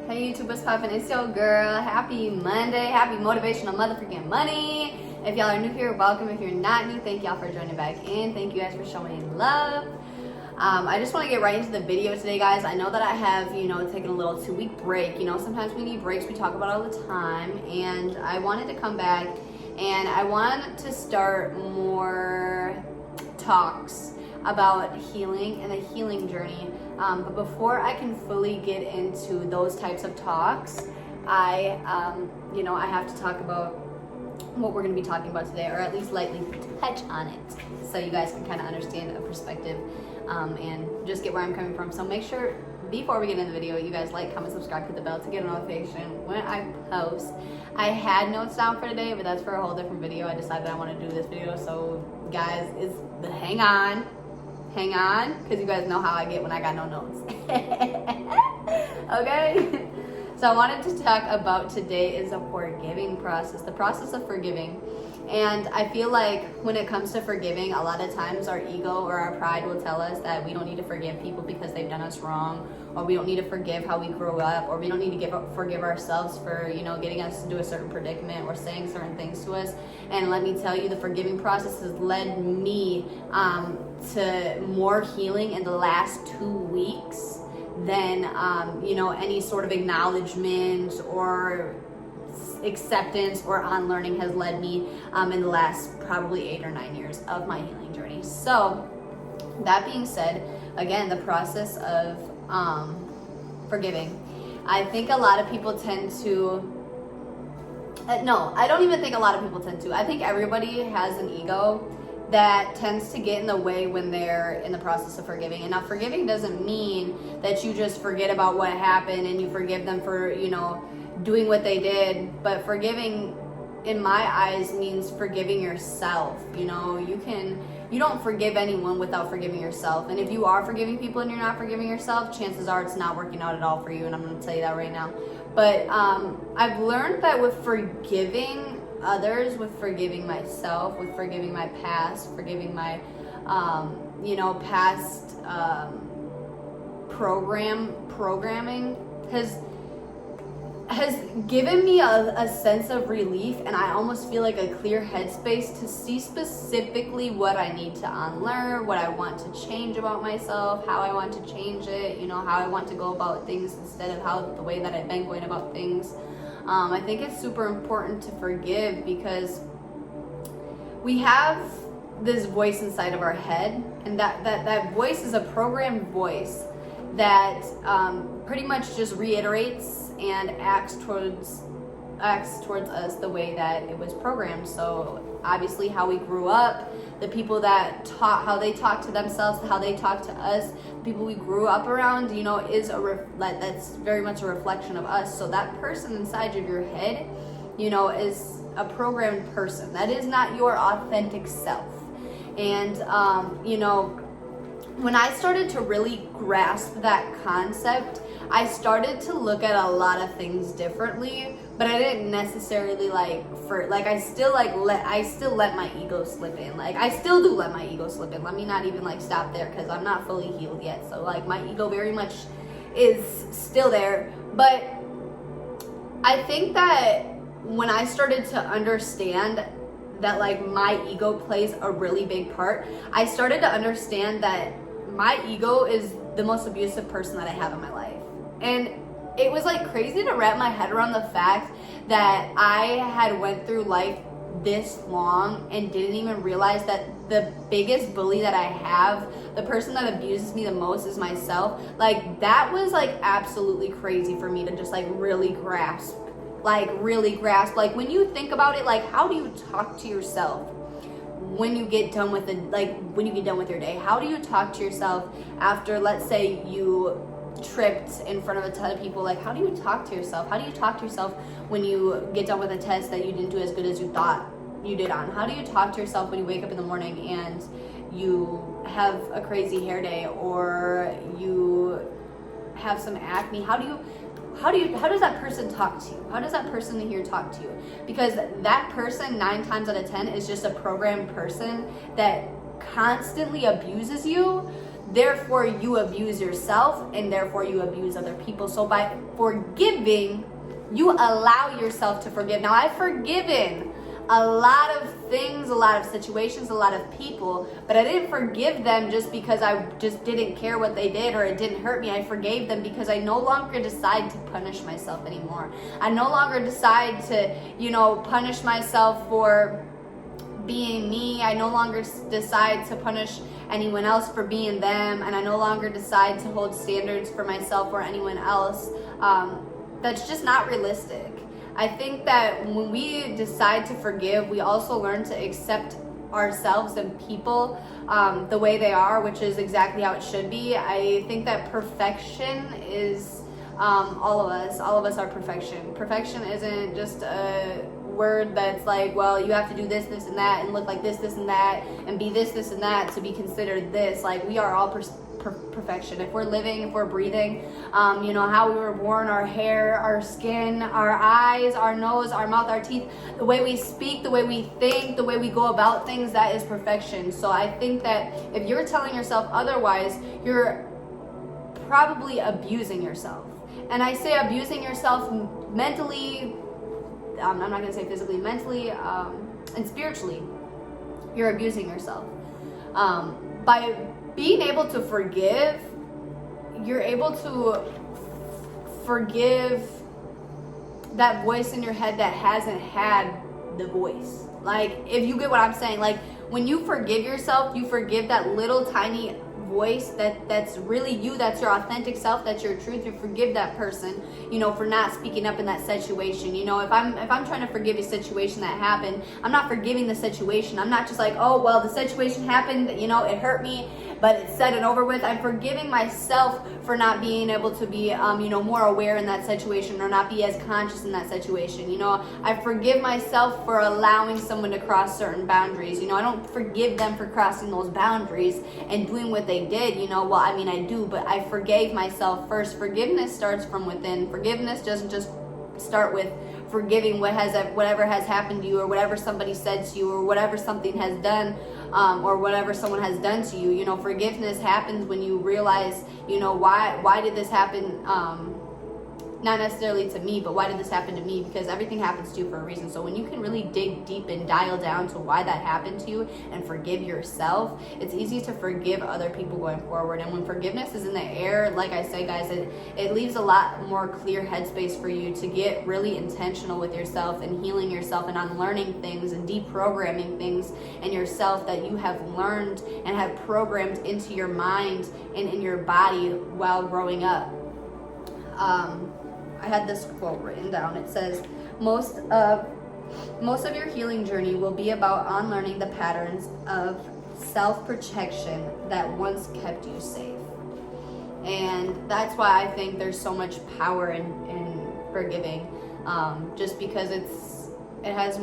Hey YouTube, what's poppin'? It's your girl. Happy Monday. Happy motivational motherfucking money. If y'all are new here, welcome. If you're not new, thank y'all for joining back in. Thank you guys for showing love. I just want to get right into the video today, guys. I know that I have, taken a little 2-week break. Sometimes we need breaks. We talk about all the time. And I wanted to come back and I want to start more talks about healing and the healing journey. But before I can fully get into those types of talks, I have to talk about what we're going to be talking about today, or at least lightly touch on it, so you guys can kind of understand a perspective and just get where I'm coming from. So make sure, before we get into the video, you guys like, comment, subscribe, hit the bell to get a notification when I post. I had notes down for today, but that's for a whole different video. I decided I want to do this video, so guys, hang on, because you guys know how I get when I got no notes. Okay? So I wanted to talk about today is a forgiving process, the process of forgiving. And I feel like when it comes to forgiving, a lot of times our ego or our pride will tell us that we don't need to forgive people because they've done us wrong, or we don't need to forgive how we grew up, or we don't need to forgive ourselves for, getting us into a certain predicament or saying certain things to us. And let me tell you, the forgiving process has led me to more healing in the last 2 weeks than, any sort of acknowledgement or acceptance or unlearning has led me in the last probably 8 or 9 years of my healing journey. So that being said, again, the process of forgiving, I think a lot of people tend to no, I don't even think a lot of people tend to. I think everybody has an ego that tends to get in the way when they're in the process of forgiving. And now forgiving doesn't mean that you just forget about what happened and you forgive them for, doing what they did. But forgiving, in my eyes, means forgiving yourself. You don't forgive anyone without forgiving yourself. And if you are forgiving people and you're not forgiving yourself, chances are it's not working out at all for you. And I'm going to tell you that right now. But I've learned that with forgiving others, with forgiving myself, with forgiving my past, forgiving my, past programming has given me a sense of relief, and I almost feel like a clear headspace to see specifically what I need to unlearn, what I want to change about myself, how I want to change it, how I want to go about things instead of the way that I've been going about things. I think it's super important to forgive because we have this voice inside of our head, and that voice is a programmed voice that pretty much just reiterates and acts towards us the way that it was programmed. So obviously how we grew up, the people that taught how they talk to themselves, how they talk to us, the people we grew up around, is that's very much a reflection of us. So that person inside of your head, is a programmed person. That is not your authentic self. And when I started to really grasp that concept, I started to look at a lot of things differently, but I didn't necessarily I still let my ego slip in. I still do let my ego slip in. Let me not even stop there, because I'm not fully healed yet. So my ego very much is still there. But I think that when I started to understand that my ego plays a really big part, I started to understand that my ego is the most abusive person that I have in my life. And it was crazy to wrap my head around the fact that I had went through life this long and didn't even realize that the biggest bully that I have, the person that abuses me the most, is myself. That was absolutely crazy for me to just really grasp. When you think about it, how do you talk to yourself when you get done with when you get done with your day? How do you talk to yourself after, let's say, you tripped in front of a ton of people? How do you talk to yourself? How do you talk to yourself when you get done with a test that you didn't do as good as you thought you did on? How do you talk to yourself when you wake up in the morning and you have a crazy hair day, or you have some acne? How does that person talk to you? How does that person here talk to you? Because that person 9 times out of 10 is just a programmed person that constantly abuses you therefore you abuse yourself, and therefore you abuse other people. So by forgiving, you allow yourself to forgive. Now, I've forgiven a lot of things, a lot of situations, a lot of people, but I didn't forgive them just because I just didn't care what they did or it didn't hurt me. I forgave them because I no longer decide to punish myself anymore. I no longer decide to, punish myself for being me. I no longer decide to punish anyone else for being them, and I no longer decide to hold standards for myself or anyone else. That's just not realistic. I think that when we decide to forgive, we also learn to accept ourselves and people the way they are, which is exactly how it should be. I think that perfection is all of us are perfection. Perfection isn't just a word that's like, well, you have to do this and that, and look like this and that, and be this and that to be considered this. Like, we are all perfection. If we're living, if we're breathing, how we were born, our hair, our skin, our eyes, our nose, our mouth, our teeth, the way we speak, the way we think, the way we go about things, that is perfection. So I think that if you're telling yourself otherwise, you're probably abusing yourself. And I say abusing yourself mentally, I'm not going to say physically, mentally, and spiritually. You're abusing yourself. By being able to forgive, you're able to forgive that voice in your head that hasn't had the voice. Like, if you get what I'm saying, like, when you forgive yourself, you forgive that little tiny voice that's really you, that's your authentic self, that's your truth. You forgive that person, for not speaking up in that situation. If I'm trying to forgive a situation that happened, I'm not forgiving the situation. I'm not just like, oh, well, the situation happened, it hurt me, but it's said and over with. I'm forgiving myself for not being able to be, more aware in that situation, or not be as conscious in that situation. I forgive myself for allowing someone to cross certain boundaries. I don't forgive them for crossing those boundaries and doing what they did. I do, but I forgave myself first. Forgiveness starts from within. Forgiveness doesn't just start with forgiving whatever has happened to you, or whatever somebody said to you, or whatever something has done, or whatever someone has done to you. Forgiveness happens when you realize, why did this happen? Not necessarily to me, but why did this happen to me? Because everything happens to you for a reason. So when you can really dig deep and dial down to why that happened to you and forgive yourself, it's easy to forgive other people going forward. And when forgiveness is in the air, like I say, guys, it leaves a lot more clear headspace for you to get really intentional with yourself and healing yourself and unlearning things and deprogramming things in yourself that you have learned and have programmed into your mind and in your body while growing up. I had this quote written down. It says, most of your healing journey will be about unlearning the patterns of self-protection that once kept you safe. And that's why I think there's so much power in forgiving, just because it has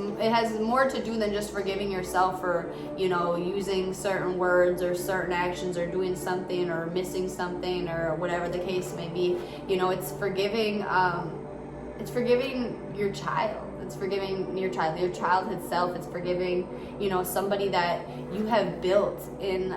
more to do than just forgiving yourself for using certain words or certain actions or doing something or missing something or whatever the case may be. It's forgiving your child. It's forgiving your childhood self. It's forgiving somebody that you have built in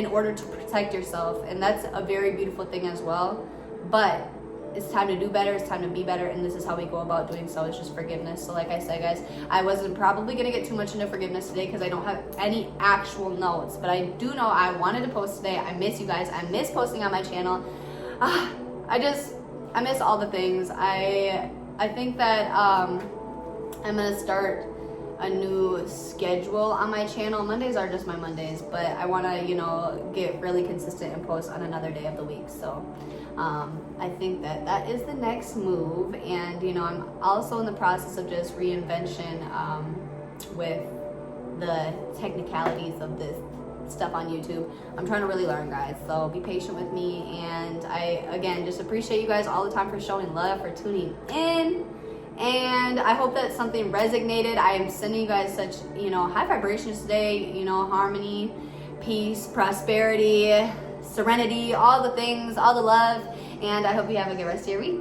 order to protect yourself, and that's a very beautiful thing as well. But it's time to do better, it's time to be better, and this is how we go about doing so. It's just forgiveness. So like I said, guys, I wasn't probably going to get too much into forgiveness today because I don't have any actual notes, but I do know I wanted to post today. I miss you guys. I miss posting on my channel. I miss all the things. I think that I'm going to start a new schedule on my channel. Mondays are just my Mondays, but I want to get really consistent and post on another day of the week. So I think that is the next move, and I'm also in the process of just reinvention with the technicalities of this stuff on YouTube. I'm trying to really learn, guys, so be patient with me. And I again just appreciate you guys all the time for showing love, for tuning in, and I hope that something resonated. I am sending you guys such high vibrations today, harmony, peace, prosperity, serenity, all the things, all the love, and I hope you have a good rest of your week.